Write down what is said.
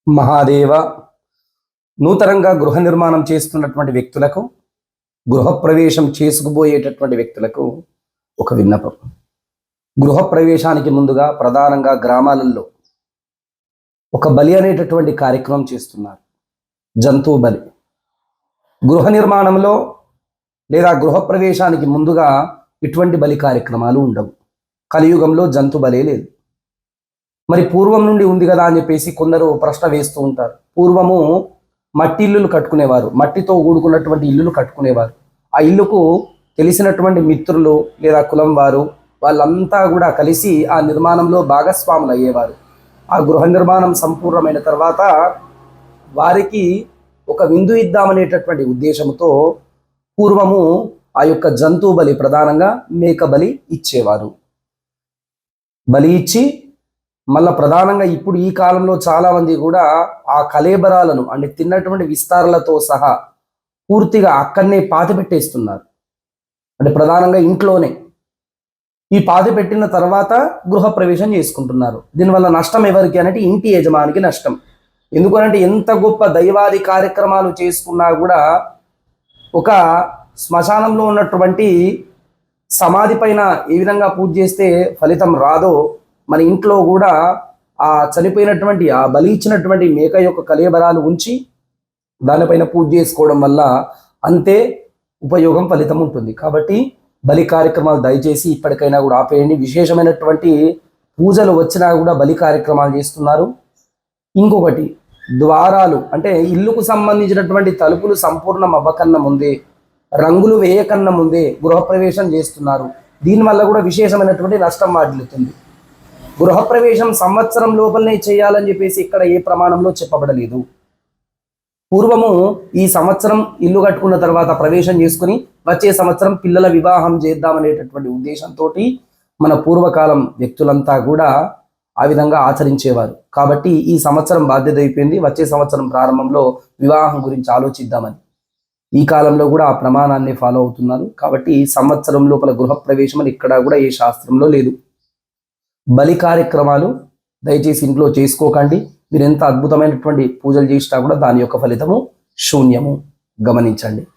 మహాదేవ. నూతనంగా గృహ నిర్మాణం చేస్తున్నటువంటి వ్యక్తులకు, గృహప్రవేశం చేసుకుపోయేటటువంటి వ్యక్తులకు ఒక విన్నపం. గృహప్రవేశానికి ముందుగా ప్రధానంగా గ్రామాలలో ఒక బలి అనేటటువంటి కార్యక్రమం చేస్తున్నారు. జంతువు బలి. గృహ నిర్మాణంలో లేదా గృహప్రవేశానికి ముందుగా ఇటువంటి బలి కార్యక్రమాలు ఉండవు. కలియుగంలో జంతు బలే లేదు. మరి పూర్వం నుండి ఉంది కదా అని చెప్పేసి కొందరు ప్రశ్న వేస్తూ ఉంటారు. పూర్వము మట్టి ఇల్లులు కట్టుకునేవారు, మట్టితో కూడుకున్నటువంటి ఇల్లులు కట్టుకునేవారు. ఆ ఇల్లుకు తెలిసినటువంటి మిత్రులు లేదా కులం వారు వాళ్ళంతా కూడా కలిసి ఆ నిర్మాణంలో భాగస్వాములు అయ్యేవారు. ఆ గృహ నిర్మాణం సంపూర్ణమైన తర్వాత వారికి ఒక విందు ఇద్దామనేటటువంటి ఉద్దేశంతో పూర్వము ఆ యొక్క జంతువు బలి, ప్రధానంగా మేక బలి ఇచ్చేవారు. బలి ఇచ్చి మళ్ళా ప్రధానంగా ఇప్పుడు ఈ కాలంలో చాలామంది కూడా ఆ కళేబరాలను అంటే తిన్నటువంటి విస్తారాలతో సహా పూర్తిగా అక్కడనే పాతి పెట్టేస్తున్నారు. అంటే ప్రధానంగా ఇంట్లోనే ఈ పాతి పెట్టిన తర్వాత గృహప్రవేశం చేసుకుంటున్నారు. దీనివల్ల నష్టం ఎవరికి అంటే ఇంటి యజమానికి నష్టం. ఎందుకనంటే ఎంత గొప్ప దైవాది కార్యక్రమాలు చేసుకున్నా కూడా ఒక శ్మశానంలో ఉన్నటువంటి సమాధి పైన ఏ విధంగా పూజ చేస్తే ఫలితం రాదో, మన ఇంట్లో కూడా ఆ చనిపోయినటువంటి ఆ బలి ఇచ్చినటువంటి మేక యొక్క కళేబరాలు ఉంచి దానిపైన పూజ చేసుకోవడం వల్ల అంతే ఉపయోగం, ఫలితం ఉంటుంది. కాబట్టి బలి కార్యక్రమాలు దయచేసి ఇప్పటికైనా కూడా ఆపేయండి. విశేషమైనటువంటి పూజలు వచ్చినా కూడా బలి కార్యక్రమాలు చేస్తున్నారు. ఇంకొకటి, ద్వారాలు అంటే ఇల్లుకు సంబంధించినటువంటి తలుపులు సంపూర్ణం అవ్వకన్నా ముందే, రంగులు వేయకన్నా ముందే గృహప్రవేశం చేస్తున్నారు. దీనివల్ల కూడా విశేషమైనటువంటి నష్టం వాటిల్లుతుంది. గృహప్రవేశం సంవత్సరం లోపలనే చేయాలని చెప్పేసి ఇక్కడ ఏ ప్రమాణంలో చెప్పబడలేదు. పూర్వము ఈ సంవత్సరం ఇల్లు కట్టుకున్న తర్వాత ప్రవేశం చేసుకుని వచ్చే సంవత్సరం పిల్లల వివాహం చేద్దామనేటటువంటి ఉద్దేశంతో మన పూర్వకాలం వ్యక్తులంతా కూడా ఆ విధంగా ఆచరించేవారు. కాబట్టి ఈ సంవత్సరం బాధ్యత అయిపోయింది, వచ్చే సంవత్సరం ప్రారంభంలో వివాహం గురించి ఆలోచిద్దామని ఈ కాలంలో కూడా ఆ ప్రమాణాన్ని ఫాలో అవుతున్నారు. కాబట్టి సంవత్సరం లోపల గృహప్రవేశం అని ఇక్కడ కూడా ఏ శాస్త్రంలో లేదు. బలి కార్యక్రమాలు దయచేసి ఇంట్లో చేసుకోకండి. మీరు ఎంత అద్భుతమైనటువంటి పూజలు చేసినా కూడా దాని యొక్క ఫలితము శూన్యము. గమనించండి.